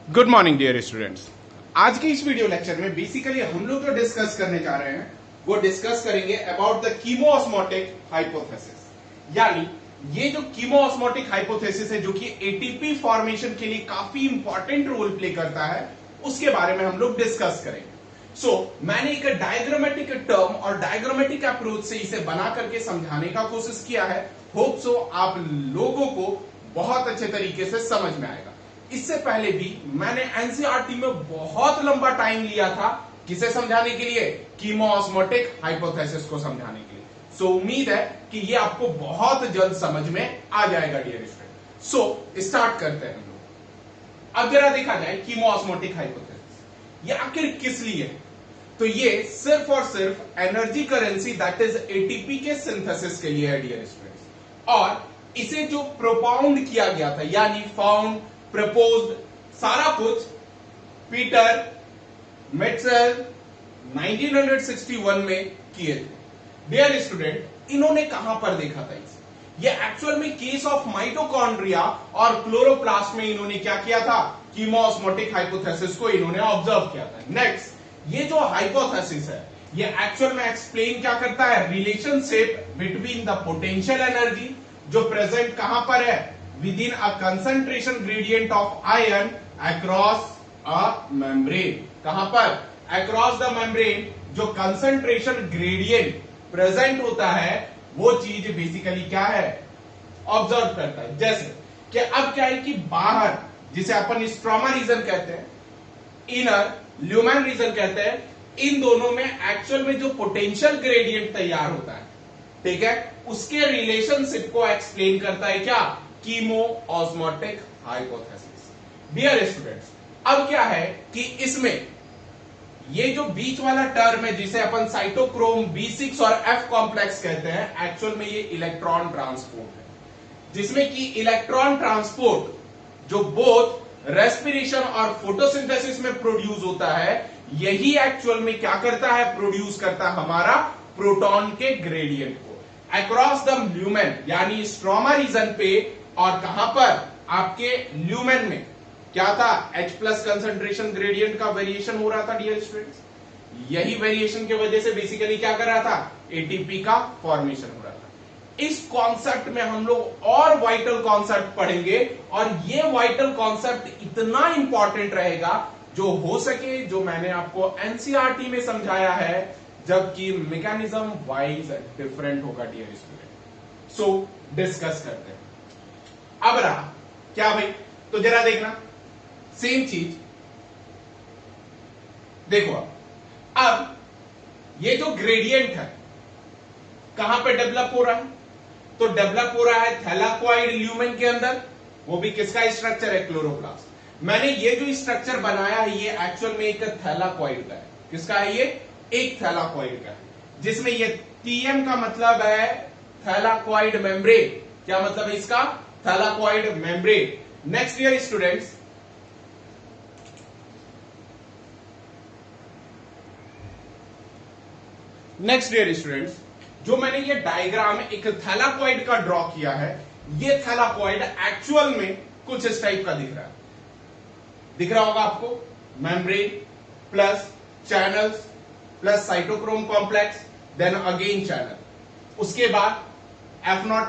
Good morning dear students. आज के इस वीडियो लेक्चर में बेसिकली हम लोग जो डिस्कस करने जा रहे हैं वो डिस्कस करेंगे अबाउट द कीमोऑस्मोटिक हाइपोथेसिस। यानी ये जो कीमोऑस्मोटिक हाइपोथेसिस है जो कि एटीपी फॉर्मेशन के लिए काफी इंपॉर्टेंट रोल प्ले करता है, उसके बारे में हम लोग डिस्कस करेंगे। मैंने एक डायग्रामेटिक टर्म और डायग्रामेटिक अप्रोच से इसे बना करके समझाने का कोशिश किया है। होप सो आप लोगों को बहुत अच्छे तरीके से समझ में आएगा। इससे पहले भी मैंने एनसीईआरटी में बहुत लंबा टाइम लिया था किसे समझाने के लिए, कीमोऑस्मोटिक हाइपोथेसिस को समझाने के लिए। उम्मीद है कि ये आपको बहुत जल्द समझ में आ जाएगा डियर स्टूडेंट। स्टार्ट करते हैं हम लोग। अब जरा देखा जाए कीमोऑस्मोटिक हाइपोथेसिस ये आखिर किस लिए है। तो ये सिर्फ और सिर्फ energy currency that is ATP के सिंथेसिस के लिए है डियर स्टूडेंट्स। और इसे जो प्रोपाउंड किया गया था यानी फाउंड, प्रपोज्ड, सारा कुछ पीटर मेटसेल 1961 में किए थे। डियर स्टूडेंट, इन्होंने कहां पर देखा था इसे? ये एक्चुअल में केस ऑफ माइटोकॉन्ड्रिया और क्लोरोप्लास्ट में इन्होंने क्या किया था, कीमोऑस्मोटिक हाइपोथेसिस को इन्होंने ऑब्जर्व किया था। नेक्स्ट, ये जो हाइपोथेसिस है ये एक्चुअल में एक्सप्लेन क्या करता है, relationship between the potential energy जो प्रेजेंट कहां पर है, within a concentration gradient of ion across a membrane. कहां पर? अक्रॉस द मेम्ब्रेन जो कंसंट्रेशन ग्रेडियंट प्रेजेंट होता है वो चीज बेसिकली क्या है, ऑब्जर्व करता है। जैसे कि अब क्या है कि बाहर जिसे अपन स्ट्रोमा रीजन कहते हैं, इनर ल्यूमेन रीजन कहते हैं, इन दोनों में एक्चुअल में जो पोटेंशियल ग्रेडियंट तैयार होता है, ठीक है, उसके रिलेशनशिप को एक्सप्लेन करता है क्या, कीमोऑस्मोटिक हाइपोथेसिस। डियर स्टूडेंट्स, अब क्या है कि इसमें ये जो बीच वाला टर्म है जिसे अपन साइटोक्रोम B6 और F कॉम्प्लेक्स कहते हैं, एक्चुअल में ये इलेक्ट्रॉन ट्रांसपोर्ट है, जिसमें कि इलेक्ट्रॉन ट्रांसपोर्ट जो बोथ रेस्पिरेशन और फोटोसिंथेसिस में प्रोड्यूस होता है, यही एक्चुअल में क्या करता है, प्रोड्यूस करता है हमारा प्रोटॉन के ग्रेडियंट को अक्रॉस द ल्यूमेन यानी स्ट्रोमा रीजन पे। और कहां पर, आपके ल्यूमेन में क्या था, H प्लस कंसेंट्रेशन ग्रेडियंट का वेरिएशन हो रहा था डियर स्टूडेंट्स। यही वेरिएशन की वजह से बेसिकली क्या कर रहा था, एटीपी का फॉर्मेशन हो रहा था। इस कॉन्सेप्ट में हम लोग और वाइटल कॉन्सेप्ट पढ़ेंगे और ये वाइटल कॉन्सेप्ट इतना इंपॉर्टेंट रहेगा जो हो सके जो मैंने आपको एनसीईआरटी में समझाया है, जबकि मैकेनिज्म वाइज डिफरेंट होगा डियर स्टूडेंट। डिस्कस करते हैं। अब रहा क्या भाई, तो जरा देखना सेम चीज देखो। अब ये जो ग्रेडियंट है कहां पे डेवलप हो रहा है, तो डेवलप हो रहा है थैलाकोइड ल्यूमेन के अंदर, वो भी किसका स्ट्रक्चर है, क्लोरोप्लास्ट। मैंने ये जो स्ट्रक्चर बनाया है ये एक्चुअल में एक थैलाकोइड का है। किसका है ये, एक थैलाकोइड का है, जिसमें ये TM का मतलब है थैलाकोइड मेम्ब्रेन। क्या मतलब है इसका, थैलाकोइड मेम्ब्रेन। नेक्स्ट डियर स्टूडेंट्स, जो मैंने ये डायग्राम एक थैलाकोइड का ड्रॉ किया है, ये थैलाकोइड एक्चुअल में कुछ इस टाइप का दिख रहा होगा आपको, membrane plus channels plus cytochrome complex, then again channel, उसके बाद F0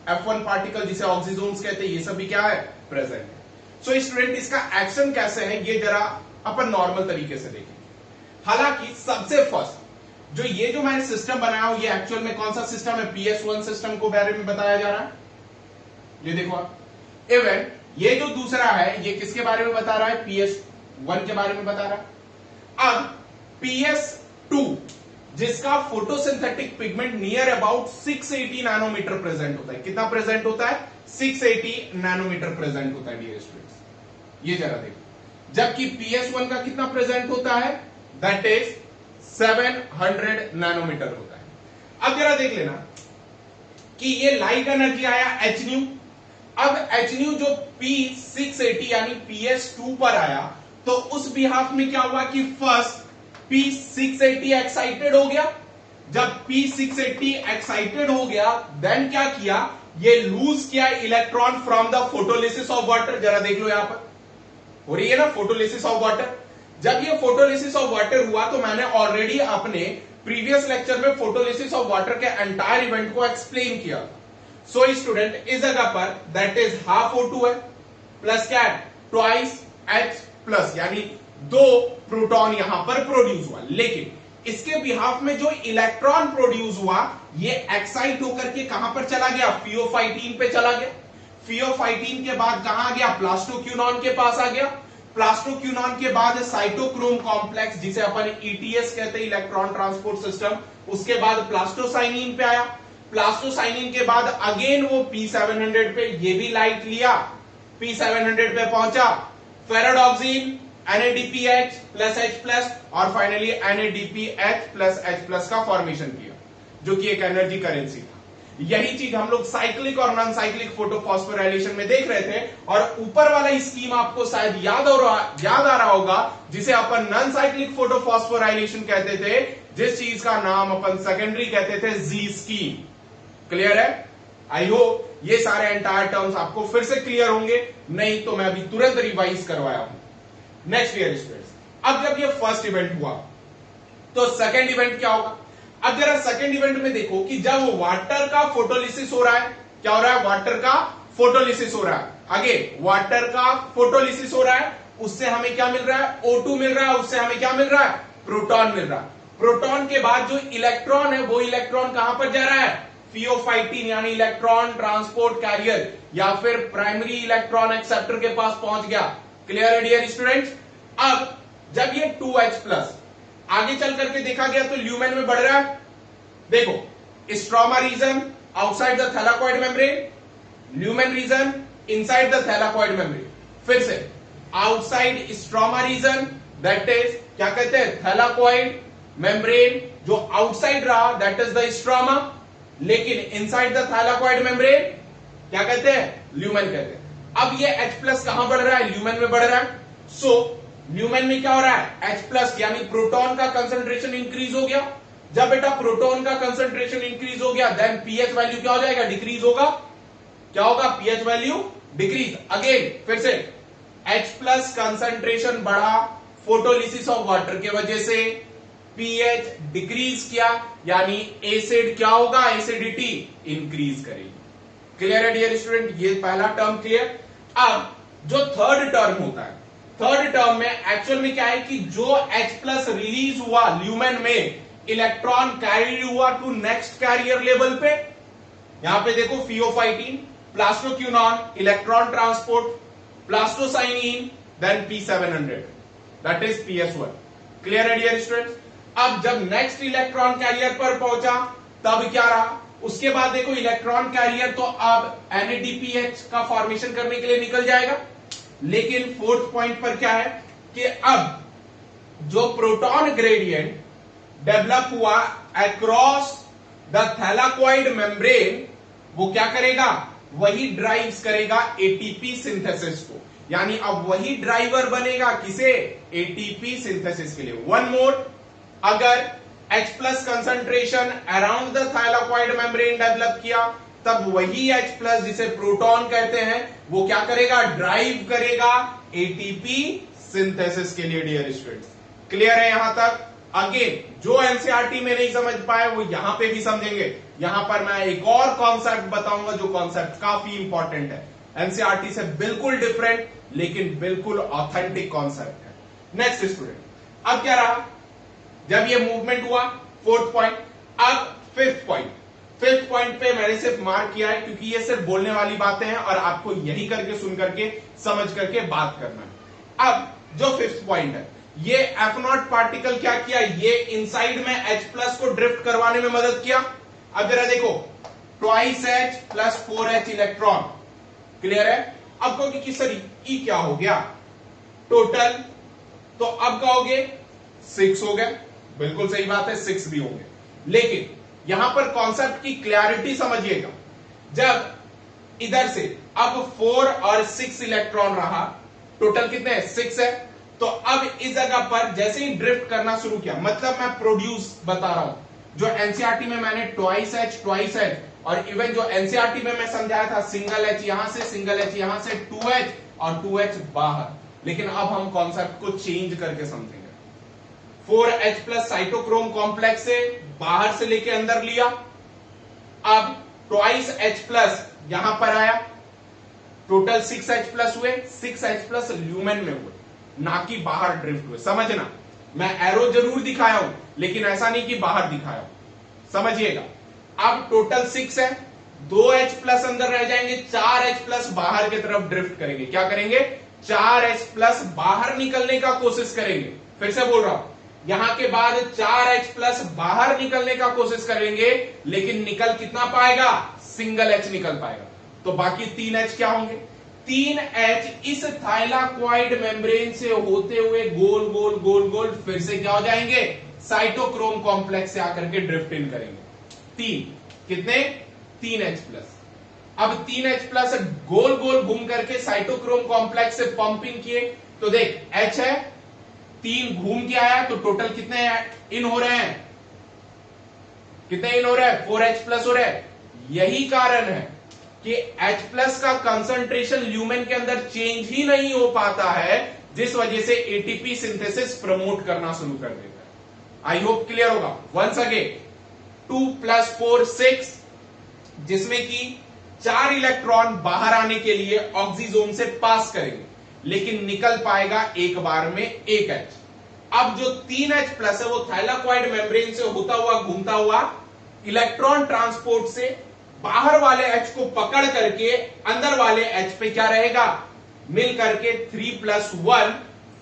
F1 पार्टिकल जिसे ऑक्सीजोन्स कहते हैं, ये सब भी क्या है, प्रेजेंट है। स्टूडेंट, इसका एक्शन कैसे है ये जरा अपन नॉर्मल तरीके से देखेंगे। हालांकि सबसे फर्स्ट जो मैंने सिस्टम बनाया हूं ये एक्चुअल में कौन सा सिस्टम है, PS1 सिस्टम को बारे में बताया जा रहा है। ये देखो आप, इवन ये जो दूसरा है ये किसके बारे में बता रहा है, PS1 के बारे में बता रहा है। अब PS2 जिसका photosynthetic pigment near about 680 nanometer present होता है। कितना प्रेजेंट होता है, 680 नैनोमीटर प्रेजेंट होता है डियर स्टूडेंट्स। ये जरा देखो, जबकि PS1 का कितना प्रेजेंट होता है, दैट इज 700 नैनोमीटर होता है। अब जरा देख लेना कि ये लाइट एनर्जी आया hν। अब hν जो P680 यानी PS2 पर आया, तो उस बिहाफ में क्या हुआ कि फर्स्ट P680 एक्साइटेड हो गया। जब P680 एक्साइटेड हो गया, देन क्या किया, ये लूज किया electron from the photolysis of water. जरा देख लो यहां पर, हो रही है ना फोटोलिसिस ऑफ वाटर। जब ये फोटोलिसिस ऑफ वाटर हुआ तो मैंने ऑलरेडी अपने प्रीवियस लेक्चर में फोटोलिसिस ऑफ वाटर के एंटायर इवेंट को एक्सप्लेन किया था। सो स्टूडेंट इस जगह पर दैट इज हाफ O2 है प्लस क्या है ट्वाइस H प्लस, यानी 2 प्रोटॉन यहां पर प्रोड्यूस हुआ। लेकिन इसके बिहाफ में जो इलेक्ट्रॉन प्रोड्यूस हुआ ये एक्साइट होकर के कहां पर चला गया, फियोफाइटीन पे चला गया। फियोफाइटीन के बाद कहां गया, प्लास्टोक्यूनॉन के पास आ गया। प्लास्टोक्यूनॉन के बाद साइटोक्रोम कॉम्प्लेक्स जिसे अपन ETS कहते हैं, इलेक्ट्रॉन ट्रांसपोर्ट सिस्टम, उसके बाद प्लास्टोसाइनिन पे आया। प्लास्टोसाइनिन के बाद अगेन वो P700 पे, ये भी लाइट लिया, P700 पे पहुंचा, फेराडॉक्सिन NADPH प्लस H प्लस और finally NADPH plus H plus का फॉर्मेशन किया, जो कि एक एनर्जी करेंसी था। यही चीज हम लोग साइक्लिक और नॉन साइक्लिक फोटोफॉस्फोराइलेशन में देख रहे थे। और ऊपर वाला स्कीम आपको शायद याद आ रहा होगा, जिसे अपन नॉन साइक्लिक फोटोफॉस्फोराइलेशन कहते थे, जिस चीज का नाम अपन सेकेंडरी कहते थे जी स्कीम। क्लियर है? आई होप ये सारे एंटायर टर्म्स आपको फिर से क्लियर होंगे, नहीं तो मैं अभी तुरंत रिवाइज करवाया हूं। नेक्स्ट ईयर स्टूडेंट्स, अब जब ये फर्स्ट इवेंट हुआ तो सेकेंड इवेंट क्या होगा। अब जरा सेकेंड इवेंट में देखो कि जब वाटर का फोटोलिसिस हो रहा है, क्या हो रहा है, वाटर का फोटोलिसिस हो रहा है। आगे वाटर का फोटोलिसिस हो रहा है, उससे हमें क्या मिल रहा है, O2 मिल रहा है, उससे हमें क्या मिल रहा है, प्रोटॉन मिल रहा है। प्रोटॉन के बाद जो इलेक्ट्रॉन है वो इलेक्ट्रॉन कहां पर जा रहा है, फियोफाइटीन यानी इलेक्ट्रॉन ट्रांसपोर्ट कैरियर या फिर प्राइमरी इलेक्ट्रॉन एक्सेप्टर के पास पहुंच गया। क्लियर है डियर स्टूडेंट्स? अब जब ये 2H प्लस आगे चल करके देखा गया तो ल्यूमेन में बढ़ रहा है। देखो stroma region outside the thylakoid membrane, lumen region inside the thylakoid membrane. फिर से outside stroma region that is क्या कहते हैं, थैलाकॉइड मेम्ब्रेन, जो आउटसाइड रहा दैट इज द स्ट्रोमा, लेकिन इनसाइड द थैलाकॉइड मेम्ब्रेन क्या कहते हैं, ल्यूमेन कहते हैं। अब ये H प्लस कहां बढ़ रहा है, ल्यूमेन में बढ़ रहा है। सो ल्यूमेन में क्या हो रहा है, H प्लस यानी प्रोटॉन का कंसंट्रेशन इंक्रीज हो गया। जब बेटा प्रोटॉन का कंसंट्रेशन इंक्रीज हो गया देन पीएच वैल्यू क्या हो जाएगा, डिक्रीज होगा। क्या होगा, पीएच वैल्यू डिक्रीज। अगेन फिर से H प्लस कंसंट्रेशन बढ़ा फोटोलिसिस ऑफ वाटर के वजह से, पीएच डिक्रीज किया यानी एसिड क्या होगा, एसिडिटी इंक्रीज करेगी। क्लियर है डियर स्टूडेंट? ये पहला टर्म क्लियर। अब जो थर्ड टर्म होता है, थर्ड टर्म में एक्चुअल में क्या है कि जो H प्लस रिलीज हुआ ल्यूमेन में, इलेक्ट्रॉन कैरी हुआ टू नेक्स्ट कैरियर लेवल पे। यहां पे देखो pheophytin, plastoquinone, electron transport, plastocyanin, then P700 that is PS1। Clear है डियर स्टूडेंट्स? अब जब नेक्स्ट इलेक्ट्रॉन कैरियर पर पहुंचा तब क्या रहा, उसके बाद देखो इलेक्ट्रॉन कैरियर तो अब NADPH का फॉर्मेशन करने के लिए निकल जाएगा। लेकिन फोर्थ पॉइंट पर क्या है कि अब जो प्रोटॉन ग्रेडियंट डेवलप हुआ अक्रॉस द थैलाकॉइड मेम्ब्रेन, वो क्या करेगा, वही ड्राइव्स करेगा ATP सिंथेसिस को। यानी अब वही ड्राइवर बनेगा किसे, ATP सिंथेसिस के लिए। वन मोर, अगर H plus concentration around the thylakoid membrane develop किया तब वही H प्लस जिसे प्रोटॉन कहते हैं वो क्या करेगा, ड्राइव करेगा ATP सिंथेसिस के लिए। डियर स्टूडेंट्स क्लियर है यहां तक? अगेन जो एनसीईआरटी में नहीं समझ पाए वो यहां पे भी समझेंगे। यहां पर मैं एक और कॉन्सेप्ट बताऊंगा जो कॉन्सेप्ट काफी इंपॉर्टेंट है, एनसीईआरटी से बिल्कुल डिफरेंट लेकिन बिल्कुल ऑथेंटिक कॉन्सेप्ट है। नेक्स्ट स्टूडेंट, अब क्या रहा, जब ये मूवमेंट हुआ, फोर्थ पॉइंट। अब फिफ्थ पॉइंट, फिफ्थ पॉइंट पे मैंने सिर्फ मार्क किया है क्योंकि ये सिर्फ बोलने वाली बातें हैं और आपको यही करके सुन करके समझ करके बात करना है। अब जो फिफ्थ पॉइंट है, ये F0 पार्टिकल क्या किया, ये इनसाइड में H प्लस को ड्रिफ्ट करवाने में मदद किया। अब जरा देखो, twice H plus 4H electron. Clear है? अब कहोगे कि सर ई क्या हो गया टोटल, तो अब कहोगे 6 हो गए। बिल्कुल सही बात है, 6 भी होंगे। लेकिन यहां पर कॉन्सेप्ट की क्लैरिटी समझिएगा, जब इधर से अब 4 और 6 इलेक्ट्रॉन रहा, टोटल कितने हैं, 6 है। तो अब इस जगह पर जैसे ही ड्रिफ्ट करना शुरू किया, मतलब मैं प्रोड्यूस बता रहा हूं, जो एनसीईआरटी में मैंने ट्वाइस एच और इवन जो एनसीईआरटी में मैं समझाया था सिंगल H यहां से, सिंगल H यहां से, 2H और 2H बाहर, लेकिन अब हम कॉन्सेप्ट को चेंज करके समझेंगे। 4H प्लस साइटोक्रोम कॉम्प्लेक्स से बाहर से लेके अंदर लिया, अब ट्वाइस H प्लस यहां पर आया, टोटल 6H प्लस हुए, 6H प्लस ल्यूमेन में हुए, ना कि बाहर ड्रिफ्ट हुए। समझना, मैं एरो जरूर दिखाया हूं लेकिन ऐसा नहीं कि बाहर दिखाया हूं, समझिएगा। अब टोटल 6 है, 2H प्लस अंदर रह जाएंगे, 4H प्लस बाहर की तरफ ड्रिफ्ट करेंगे। क्या करेंगे? 4H प्लस बाहर निकलने का कोशिश करेंगे। फिर से बोल रहा हूं, यहां के बाद 4H प्लस बाहर निकलने का कोशिश करेंगे, लेकिन निकल कितना पाएगा? सिंगल H निकल पाएगा। तो बाकी 3H क्या होंगे? 3H इस थाइलाकॉइड मेम्ब्रेन से होते हुए गोल गोल गोल गोल फिर से क्या हो जाएंगे? साइटोक्रोम कॉम्प्लेक्स से आकर के ड्रिफ्ट इन करेंगे। 3 कितने? 3H plus. अब 3H प्लस गोल गोल घूम करके साइटोक्रोम कॉम्प्लेक्स से पंपिंग किए, तो देख H है, 3 घूम के आया, तो टोटल कितने इन हो रहे हैं? कितने इन हो रहे हैं? 4H प्लस हो रहे हैं। यही कारण है कि H प्लस का कंसंट्रेशन ल्यूमेन के अंदर चेंज ही नहीं हो पाता है, जिस वजह से एटीपी सिंथेसिस प्रमोट करना शुरू कर देता है। आई होप क्लियर होगा। वंस अगेन 2 + 4 6, जिसमें कि 4 इलेक्ट्रॉन बाहर आने के लिए ऑक्सीजोन से पास करेंगे, लेकिन निकल पाएगा एक बार में 1H। अब जो 3H प्लस है वो थाइलाकॉइड मेम्ब्रेन से होता हुआ घूमता हुआ इलेक्ट्रॉन ट्रांसपोर्ट से बाहर वाले H को पकड़ करके अंदर वाले H पे क्या रहेगा? मिल करके 3 + 1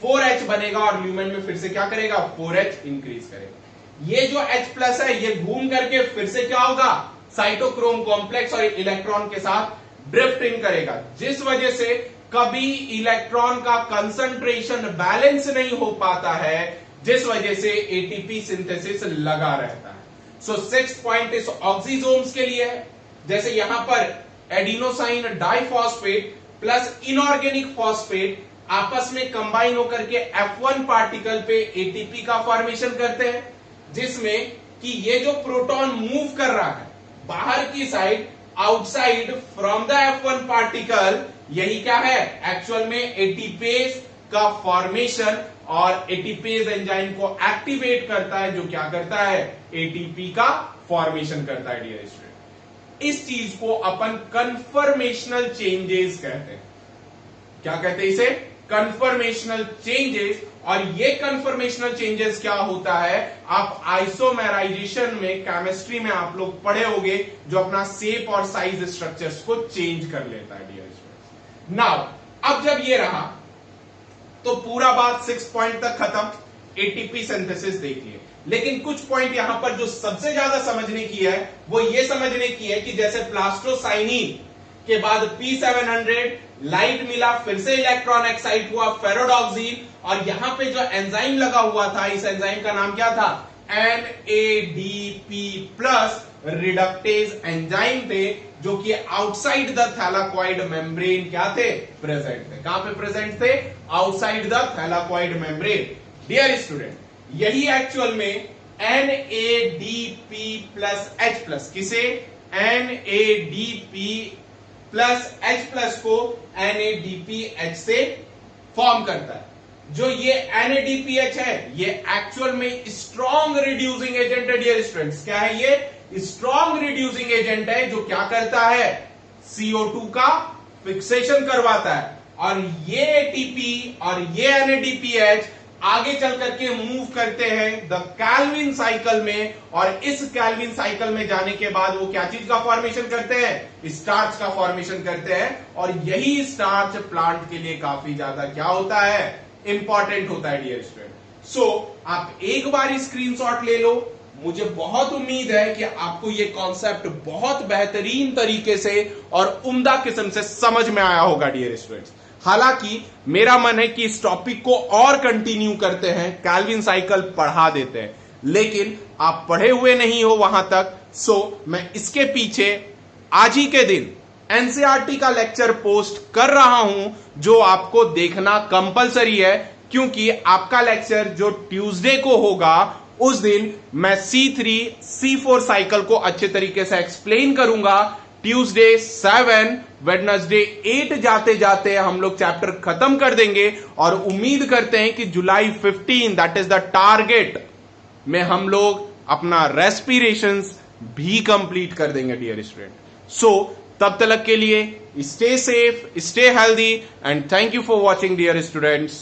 4H बनेगा, और ल्यूमेन में फिर से क्या करेगा? 4H इंक्रीज करेगा। ये जो H प्लस है ये घूम करके फिर से क्या होगा? साइटोक्रोम कॉम्प्लेक्स और इलेक्ट्रॉन के साथ ड्रिफ्ट इन करेगा, जिस वजह से कभी इलेक्ट्रॉन का कंसंट्रेशन बैलेंस नहीं हो पाता है, जिस वजह से एटीपी सिंथेसिस लगा रहता है। सो 6 पॉइंट इस ऑक्सीजोम्स के लिए है। जैसे यहां पर adenosine diphosphate plus inorganic phosphate आपस में कंबाइन होकर के F1 पार्टिकल पे एटीपी का फॉर्मेशन करते हैं, जिसमें कि ये जो प्रोटॉन मूव कर रहा है बाहर की side, outside from the F1 particle, यही क्या है? एक्चुअल में एटीपेज का फॉर्मेशन, और एटीपेज एंजाइम को एक्टिवेट करता है, जो क्या करता है? एटीपी का फॉर्मेशन करता है। डियर स्टूडेंट, इस चीज को अपन कन्फर्मेशनल चेंजेस कहते हैं। क्या कहते हैं इसे? Conformational changes. और ये कन्फर्मेशनल चेंजेस क्या होता है? आप आइसोमेराइजेशन में, केमिस्ट्री में आप लोग पढ़े होंगे, जो अपना शेप और साइज स्ट्रक्चर्स को चेंज कर लेता है। डियर स्टूडेंट्स, नाउ अब जब ये रहा तो पूरा बात 6 पॉइंट तक खत्म, एटीपी सिंथेसिस देखिए। लेकिन कुछ पॉइंट यहां पर जो सबसे ज्यादा समझने की है वो ये समझने की है कि जैसे प्लास्टोसाइनिन के बाद P700 लाइट मिला, फिर से इलेक्ट्रॉन एक्साइट हुआ, फेरोडॉक्सिन, और यहां पे जो एंजाइम लगा हुआ था, इस एंजाइम का नाम क्या था? NADP प्लस रिडक्टेज एंजाइम थे, जो कि आउटसाइड द थैलाकॉइड मेम्ब्रेन क्या थे? प्रेजेंट थे। कहां पे प्रेजेंट थे? Outside the thylakoid membrane. Dear student, यही एक्चुअल में NADP प्लस H प्लस, किसे? NADP प्लस H प्लस को NADPH से फॉर्म करता है। जो ये NADPH है ये एक्चुअल में स्ट्रॉन्ग रिड्यूसिंग एजेंट है। डियर स्टूडेंट्स, क्या है ये? स्ट्रॉन्ग रिड्यूसिंग एजेंट है, जो क्या करता है? CO2 का फिक्सेशन करवाता है। और ये ATP और ये NADPH आगे चल करके मूव करते हैं द कैल्विन साइकिल में, और इस कैल्विन साइकिल में जाने के बाद वो क्या चीज का फॉर्मेशन करते हैं? स्टार्च का फॉर्मेशन करते हैं। और यही स्टार्च प्लांट के लिए काफी ज्यादा क्या होता है? इंपॉर्टेंट होता है। डियर स्टूडेंट, सो आप एक बार स्क्रीनशॉट ले लो। मुझे बहुत उम्मीद है कि आपको ये कॉन्सेप्ट बहुत बेहतरीन तरीके से और उम्दा किस्म से समझ में आया होगा। डियर स्टूडेंट्स, हालांकि मेरा मन है कि इस टॉपिक को और कंटिन्यू करते हैं, कैल्विन साइकिल पढ़ा देते हैं, लेकिन आप पढ़े हुए नहीं हो वहां तक। सो मैं इसके पीछे आज ही के दिन एनसीईआरटी का लेक्चर पोस्ट कर रहा हूं, जो आपको देखना कंपलसरी है, क्योंकि आपका लेक्चर जो ट्यूसडे को होगा उस दिन मैं C3 C4 साइकिल को अच्छे तरीके से एक्सप्लेन करूंगा। ट्यूसडे 7, वेडनेसडे 8 जाते जाते हम लोग चैप्टर खत्म कर देंगे और उम्मीद करते हैं कि जुलाई 15 दैट इज द टारगेट में हम लोग अपना रेस्पिरेशंस भी कंप्लीट कर देंगे डियर स्टूडेंट। सो तब तक के लिए stay safe, stay healthy and thank you for watching dear students.